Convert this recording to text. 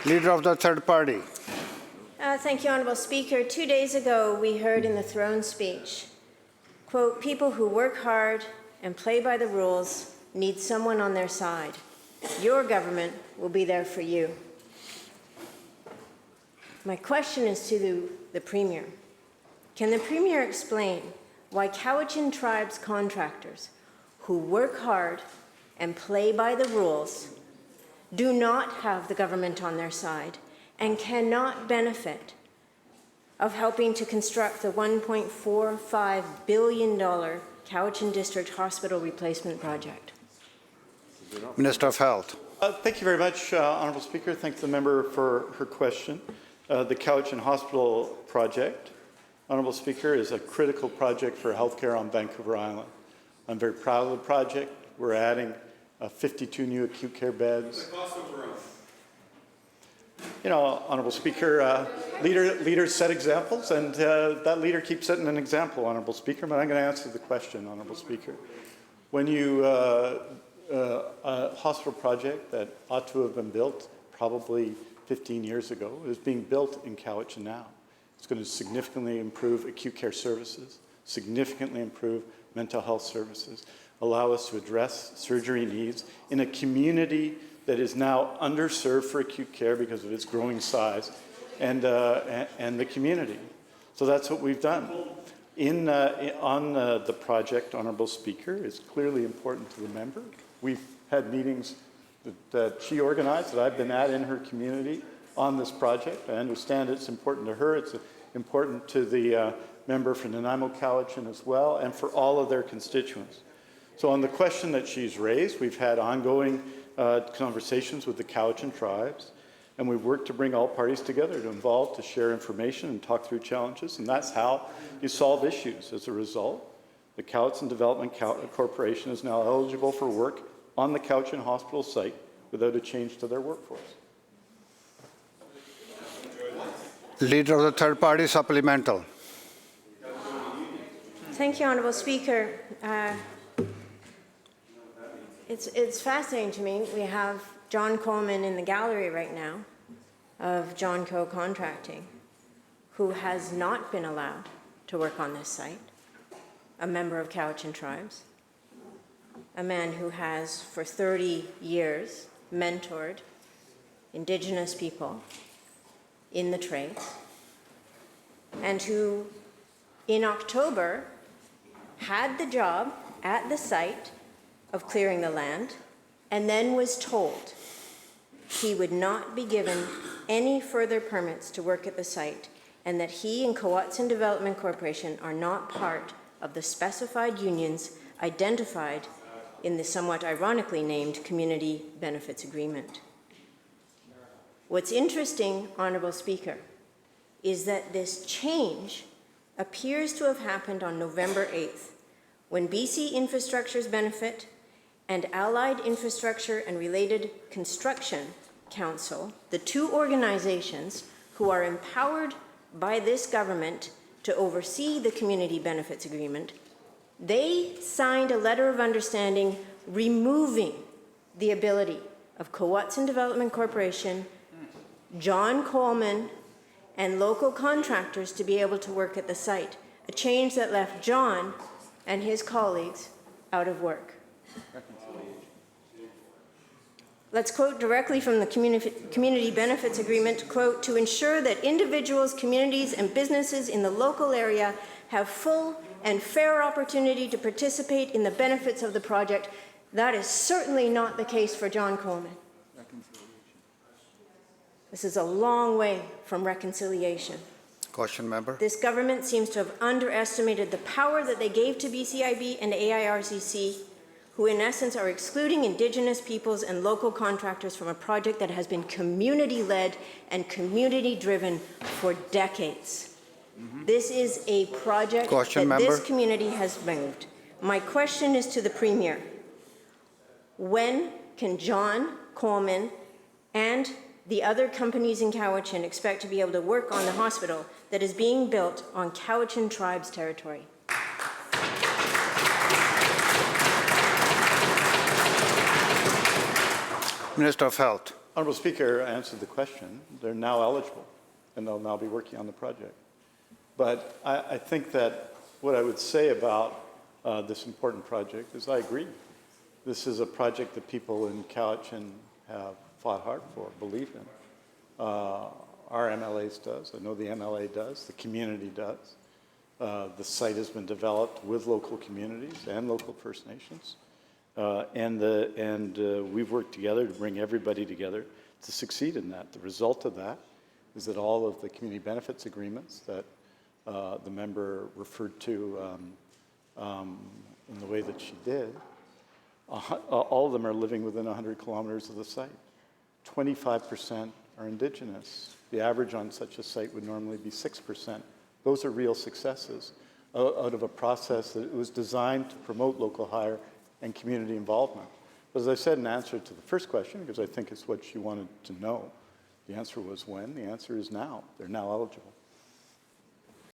Leader of the third party. Thank you, Honourable Speaker. 2 days ago, we heard in the throne speech, quote, people who work hard and play by the rules need someone on their side. Your government will be there for you. My question is to the Premier. Can the Premier explain why Cowichan Tribes contractors who work hard and play by the rules do not have the government on their side and cannot benefit of helping to construct the $1.45 billion Cowichan District Hospital Replacement Project? Minister of Health. Thank you very much, Honourable Speaker. Thank the member for her question. The Cowichan Hospital project, Honourable Speaker, is a critical project for healthcare on Vancouver Island. I'm very proud of the project. We're adding 52 new acute care beds. You know, Honourable Speaker, leaders set examples, and that leader keeps setting an example, Honourable Speaker, but I'm going to answer the question, Honourable Speaker. When you, a hospital project that ought to have been built probably 15 years ago is being built in Cowichan now. It's going to significantly improve acute care services, significantly improve mental health services, allow us to address surgery needs in a community that is now underserved for acute care because of its growing size and the community. So that's what we've done. On the project, Honourable Speaker, is clearly important to the member. We've had meetings that she organized, that I've been at in her community on this project. I understand it's important to her. It's important to the member for Nanaimo Cowichan as well, and for all of their constituents. So on the question that she's raised, we've had ongoing conversations with the Cowichan Tribes, and we've worked to bring all parties together to involve, to share information and talk through challenges, and that's how you solve issues. As a result, the Khowutzun Development Corporation is now eligible for work on the Cowichan Hospital site without a change to their workforce. Leader of the third party, supplemental. Thank you, Honourable Speaker. It's fascinating to me. We have Jon Coleman in the gallery right now of Jon Co. Contracting, who has not been allowed to work on this site, a member of Cowichan Tribes, a man who has for 30 years mentored Indigenous people in the trades, and who in October had the job at the site of clearing the land, and then was told he would not be given any further permits to work at the site, and that he and Khowutzun Development Corporation are not part of the specified unions identified in the somewhat ironically named Community Benefits Agreement. What's interesting, Honourable Speaker, is that this change appears to have happened on November 8th, when BC Infrastructure's Benefit and Allied Infrastructure and Related Construction Council, the two organizations who are empowered by this government to oversee the Community Benefits Agreement, they signed a letter of understanding removing the ability of Khowutzun Development Corporation, Jon Coleman, and local contractors to be able to work at the site, a change that left Jon and his colleagues out of work. Let's quote directly from the Community Benefits Agreement, quote, to ensure that individuals, communities, and businesses in the local area have full and fair opportunity to participate in the benefits of the project. That is certainly not the case for Jon Coleman. This is a long way from reconciliation. Question, member. This government seems to have underestimated the power that they gave to BCIB and AIRCC, who in essence are excluding Indigenous peoples and local contractors from a project that has been community-led and community-driven for decades. This is a project this community has moved. My question is to the Premier. When can Jon Coleman and the other companies in Cowichan expect to be able to work on the hospital that is being built on Cowichan Tribes territory? Minister of Health. Honourable Speaker answered the question. They're now eligible, and they'll now be working on the project. But I think that what I would say about this important project is I agree. This is a project that people in Cowichan have fought hard for, believe in. Our MLAs does. I know the MLA does. The community does. The site has been developed with local communities and local First Nations. We've worked together to bring everybody together to succeed in that. The result of that is that all of the community benefits agreements that the member referred to in the way that she did, all of them are living within 100 kilometers of the site. 25% are Indigenous. The average on such a site would normally be 6%. Those are real successes out of a process that was designed to promote local hire and community involvement. But as I said in answer to the first question, because I think it's what you wanted to know, the answer was when, the answer is now. They're now eligible.